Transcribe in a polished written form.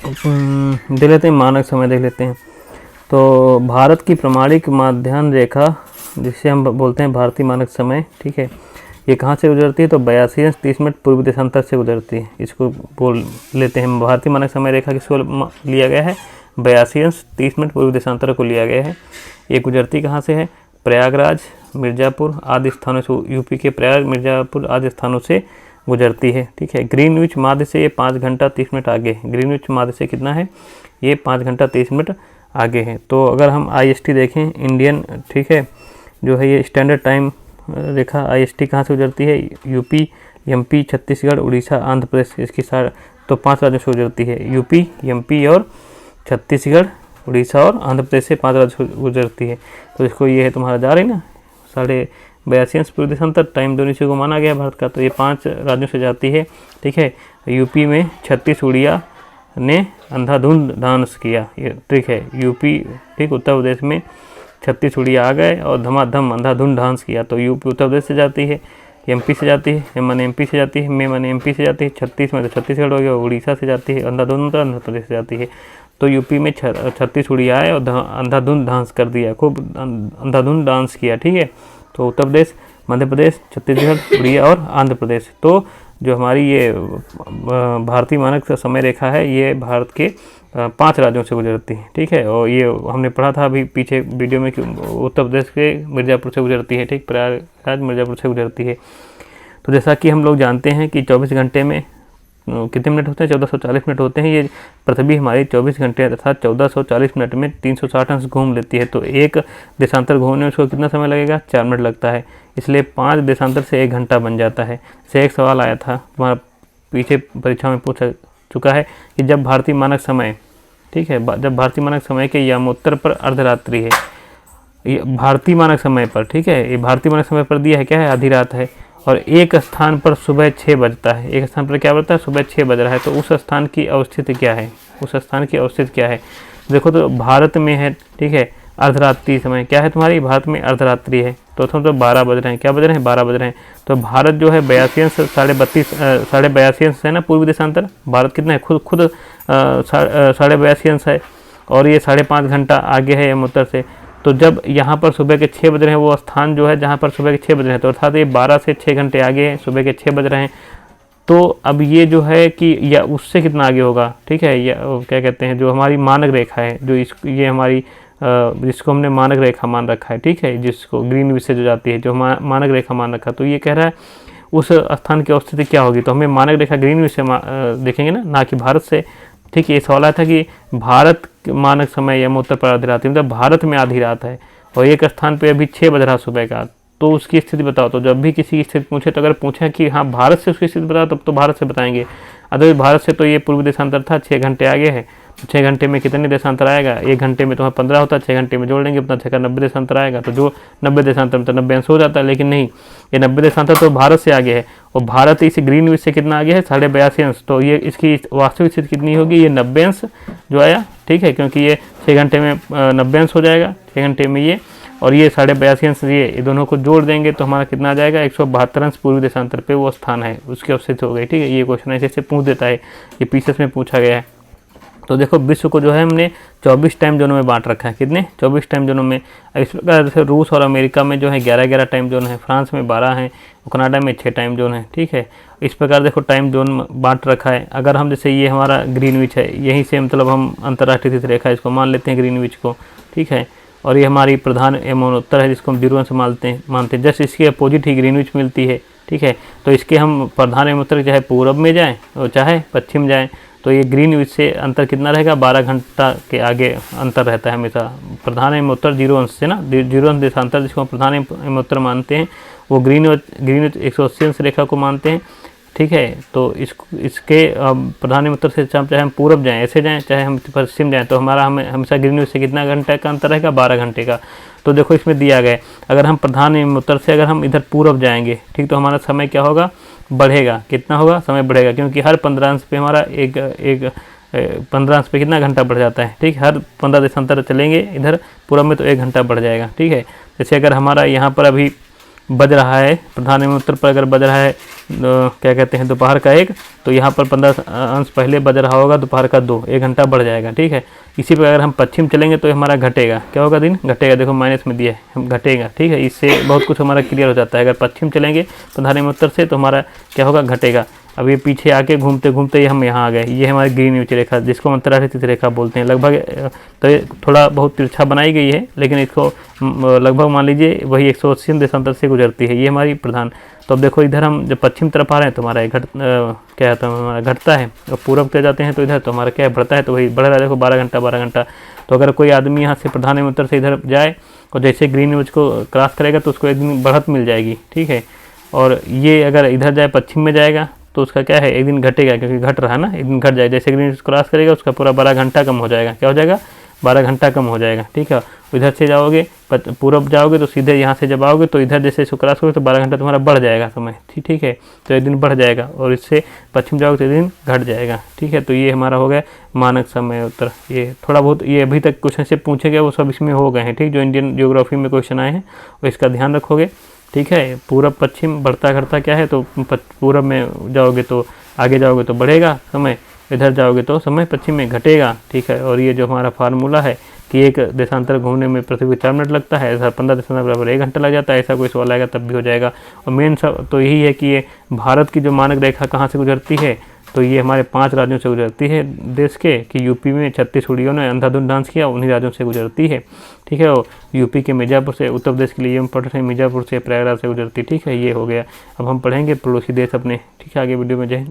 देख लेते हैं, मानक समय देख लेते हैं। तो भारत की प्रमाणिक माध्याह्न रेखा, जिसे हम बोलते हैं भारतीय मानक समय, ठीक है, ये कहाँ से गुजरती है? तो 82.30 पूर्वी देशांतर से गुजरती है। इसको बोल लेते हैं भारतीय मानक समय रेखा। किसको लिया गया है? 82.30 पूर्वी देशांतर को लिया गया है। ये गुजरती कहाँ से है? प्रयागराज, मिर्ज़ापुर आदि स्थानों से, यूपी के प्रयाग, मिर्ज़ापुर आदि स्थानों से गुजरती है, ठीक है। ग्रीनविच माध्य से ये 5 घंटा 30 मिनट आगे है। ग्रीनविच माध्य से कितना है? ये 5 घंटा 30 मिनट आगे है। तो अगर हम IST देखें, इंडियन, ठीक है, जो है ये स्टैंडर्ड टाइम रेखा IST कहाँ से गुजरती है? यूपी, MP, छत्तीसगढ़, उड़ीसा, आंध्र प्रदेश, इसकी तो 5 राज्यों से गुजरती है। यूपी, MP और छत्तीसगढ़, उड़ीसा और आंध्र प्रदेश से 5 राज्यों से गुजरती है। तो इसको ये है तुम्हारा जा रही ना 82.5 पूर्वी देशांतर टाइम जोन इसी को माना गया भारत का। तो ये 5 राज्यों से जाती है, ठीक है। यूपी में 36 उड़िया ने अंधाधुंध डांस किया, ये ठीक है। यूपी, ठीक, उत्तर प्रदेश में 36 उड़िया आ गए और धमाधम अंधाधुंध डांस किया। तो यूपी उत्तर प्रदेश से जाती है, MP से जाती है, M माने MP से जाती है, मे माने MP से जाती है, 36 में तो छत्तीसगढ़ हो गया, उड़ीसा से जाती है, अंधाधुंध आंध्र प्रदेश से जाती है। तो यूपी में 36 उड़िया आए और अंधाधुंध डांस कर दिया, खूब अंधाधुंध डांस किया, ठीक है। तो उत्तर प्रदेश, मध्य प्रदेश, छत्तीसगढ़, उड़िया और आंध्र प्रदेश। तो जो हमारी ये भारतीय मानक समय रेखा है, ये भारत के 5 राज्यों से गुजरती है, ठीक है। और ये हमने पढ़ा था अभी पीछे वीडियो में कि उत्तर प्रदेश के मिर्ज़ापुर से गुजरती है, ठीक, प्रयागराज मिर्ज़ापुर से गुजरती है। तो जैसा कि हम लोग जानते हैं कि 24 घंटे में कितने मिनट होते हैं? 1440 मिनट होते हैं। ये पृथ्वी हमारी 24 घंटे अर्थात 1440 मिनट में 360 अंश घूम लेती है। तो एक देशांतर घूमने में उसको कितना समय लगेगा? 4 मिनट लगता है। इसलिए 5 देशांतर से 1 घंटा बन जाता है। से एक सवाल आया था तुम्हारा पीछे परीक्षा में पूछा चुका है कि जब भारतीय मानक समय, ठीक है, जब भारतीय मानक समय के यामोत्तर पर अर्धरात्रि है, ये भारतीय मानक समय पर, ठीक है, ये भारतीय मानक समय पर दिया है, क्या है? आधी रात है। और एक स्थान पर सुबह 6 बजता है। एक स्थान पर क्या बजता है? सुबह 6 बज रहा है। तो उस स्थान की अवस्थिति क्या है? उस स्थान की अवस्थिति क्या है? देखो, तो भारत में है, ठीक है, अर्धरात्रि समय क्या है तुम्हारी? भारत में अर्धरात्रि है। तो 12 बज रहे हैं। क्या बज रहे हैं? 12 बज रहे हैं। तो भारत जो है 82 अंश 82.5 अंश है ना पूर्वी देशांतर। भारत कितना है? खुद 82.5 अंश है और ये 5.5 घंटा आगे है यमुत्तर से। तो जब यहाँ पर सुबह के 6 बज रहे हैं, वो स्थान जो है जहाँ पर सुबह के 6 बज रहे हैं, तो अर्थात ये 12 से 6 घंटे आगे है, सुबह के 6 बज रहे हैं। तो अब ये जो है कि या उससे कितना आगे होगा, ठीक है, या क्या कहते हैं, जो हमारी मानक रेखा है, जो ये हमारी जिसको हमने मानक रेखा मान रखा है, ठीक है, जिसको ग्रीनविच से जो जाती है, जो मानक रेखा मान रखा, तो ये कह रहा है उस स्थान की अवस्थिति क्या होगी। तो हमें मानक रेखा ग्रीनविच से देखेंगे ना कि भारत से, ठीक है। ये सवाल आया था कि भारत मानक समय यमुत्तर पर आधी रात, मतलब भारत में आधी रात है और एक स्थान पे अभी 6 बज रहा सुबह का, तो उसकी स्थिति बताओ। तो जब भी किसी की स्थिति पूछे, तो अगर पूछे कि हाँ भारत से उसकी स्थिति बताओ, तब तो भारत से बताएंगे। अगर भारत से तो ये पूर्वी देशांतर था, 6 घंटे आगे है। 6 घंटे में कितने देशांतर आएगा? 1 घंटे में तुम्हें 15 होता है, 6 घंटे में जोड़ लेंगे अपना 6 का 90 देशांतर आएगा। तो जो 90 देशांतर में तो 90 अंश हो जाता है, लेकिन नहीं, ये 90 देशांतर तो भारत से आगे है और भारत इस ग्रीनविच से कितना आगे है? 82.5 अंश। तो ये इसकी वास्तविक स्थिति कितनी होगी? ये 90 अंश जो आया, ठीक है, क्योंकि ये 6 घंटे में 90 अंश हो जाएगा, 6 घंटे में ये, और ये 82.5 अंश ये दोनों को जोड़ देंगे तो हमारा कितना आ जाएगा? 172 अंश पूर्वी देशांतर पे वो स्थान है, उसकी अवस्थिति हो गई, ठीक है। ये क्वेश्चन ऐसे पूछ देता है, ये पीसेस में पूछा गया है। तो देखो, विश्व को जो है हमने 24 टाइम जोनों में बांट रखा है। कितने? 24 टाइम जोनों में। इस प्रकार जैसे रूस और अमेरिका में जो है 11-11 टाइम जोन है, फ्रांस में 12 हैं, कनाडा में 6 टाइम जोन है, ठीक है। इस प्रकार देखो टाइम जोन बांट रखा है। अगर हम जैसे ये हमारा ग्रीनविच है, यहीं से मतलब हम अंतर्राष्ट्रीय तिथि रेखा इसको मान लेते हैं ग्रीनविच को, ठीक है। और ये हमारी प्रधान यमुनोत्तर है, जिसको हम 0 अंश मानते हैं। जस्ट इसके अपोजिट ही ग्रीनविच मिलती है, ठीक है। तो इसके हम प्रधान यमुनोत्तर चाहे पूर्व में जाएँ और चाहे पश्चिम जाएँ, तो ये ग्रीनविच से अंतर कितना रहेगा? 12 घंटा के आगे अंतर रहता है हमेशा। प्रधान यमुनोत्तर 0 अंश से ना, 0 अंश देशांतर जिसको हम प्रधान यमुनोत्तर मानते हैं, वो ग्रीनविच 180 अंश रेखा को मानते हैं, ठीक है। तो इसके प्रधान यमुनोत्तर से चाहे हम पूर्व जाएँ, ऐसे जाएँ, चाहे हम पश्चिम जाएँ, तो हमें हमेशा ग्रीनविच से कितना घंटे का अंतर रहेगा? 12 घंटे का। तो देखो इसमें दिया गया है, अगर हम प्रधान यमुनोत्तर से अगर हम इधर पूर्व जाएंगे, ठीक, तो हमारा समय क्या होगा? बढ़ेगा। कितना होगा? समय बढ़ेगा, क्योंकि हर 15 अंश पे हमारा एक 15 अंश पे कितना घंटा बढ़ जाता है, ठीक। हर 15 देशांतर चलेंगे इधर पूर्व में तो 1 घंटा बढ़ जाएगा, ठीक है। जैसे अगर हमारा यहाँ पर अभी बज रहा है, प्रधान एवं उत्तर पर अगर बज रहा है क्या कहते हैं दोपहर का 1, तो यहाँ पर 15 अंश पहले बज रहा होगा दोपहर का 2, 1 घंटा बढ़ जाएगा, ठीक है। इसी पर अगर हम पश्चिम चलेंगे तो हमारा घटेगा, क्या होगा, दिन घटेगा, देखो माइनस में दिया है, हम घटेगा, ठीक है। इससे बहुत कुछ हमारा क्लियर हो जाता है। अगर पश्चिम चलेंगे प्रधान एवं उत्तर से तो हमारा क्या होगा, घटेगा। अब ये पीछे आके घूमते घूमते ये हम यहाँ आ गए, ये हमारी ग्रीन ऊंची रेखा जिसको हम अंतर्राष्ट्रीय रेखा बोलते हैं। लगभग तो ये थोड़ा बहुत तिरछा बनाई गई है, लेकिन इसको लगभग मान लीजिए वही 180 देशांतर से गुजरती है, ये हमारी प्रधान। तो अब देखो इधर हम जब पश्चिम तरफ आ रहे हैं तो हमारा क्या होता है, हमारा घटता है, और पूरब पे जाते हैं तो इधर तो हमारा क्या है, बढ़ता है। तो वही बढ़ रहा है, देखो 12 घंटा 12 घंटा। तो अगर कोई आदमी यहाँ से प्रधान एवं उत्तर से इधर जाए और जैसे ग्रीन ऊंच को क्रॉस करेगा तो उसको एक दिन बढ़त मिल जाएगी, ठीक है। और ये अगर इधर जाए पश्चिम में जाएगा तो उसका क्या है, एक दिन घटेगा, क्योंकि घट रहा है ना, एक दिन घट जाए। जैसे ग्रीन क्रॉस करेगा उसका पूरा 12 घंटा कम हो जाएगा, क्या हो जाएगा, 12 घंटा कम हो जाएगा, ठीक है। इधर से जाओगे पूरब जाओगे तो सीधे यहाँ से जब आओगे तो इधर जैसे इसको क्रॉस करोगे तो 12 घंटा तुम्हारा बढ़ जाएगा समय, ठीक है। तो एक दिन बढ़ जाएगा, और इससे पश्चिम जाओगे तो एक दिन घट जाएगा, ठीक है। तो ये हमारा हो गया मानक समय उत्तर। ये थोड़ा बहुत ये अभी तक क्वेश्चन से पूछे गए वो सब इसमें हो गए हैं, ठीक। जो इंडियन ज्योग्राफी में क्वेश्चन आए हैं वो इसका ध्यान रखोगे, ठीक है। पूरब पश्चिम बढ़ता घटता क्या है, तो पूरब में जाओगे तो आगे जाओगे तो बढ़ेगा समय, इधर जाओगे तो समय पश्चिम में घटेगा, ठीक है। और ये जो हमारा फार्मूला है कि एक देशांतर घूमने में पृथ्वी को 4 मिनट लगता है, ऐसा 15 देशांतर बराबर 1 घंटा लग जाता है, ऐसा कोई सवाल आएगा तब भी हो जाएगा। और मेन सब तो यही है कि ये भारत की जो मानक रेखा कहाँ से गुजरती है, तो ये हमारे 5 राज्यों से गुजरती है देश के, कि यूपी में 36 हुड्डियों ने अंधाधुंध डांस किया, उन्हीं राज्यों से गुजरती है, ठीक है। और यूपी के मिर्ज़ापुर से, उत्तर प्रदेश के लिए इम्पोर्टेंट है, मिर्ज़ापुर से प्रयागराज से गुजरती, ठीक है। ये हो गया। अब हम पढ़ेंगे पड़ोसी देश अपने, ठीक है, आगे वीडियो में। जय हिंद।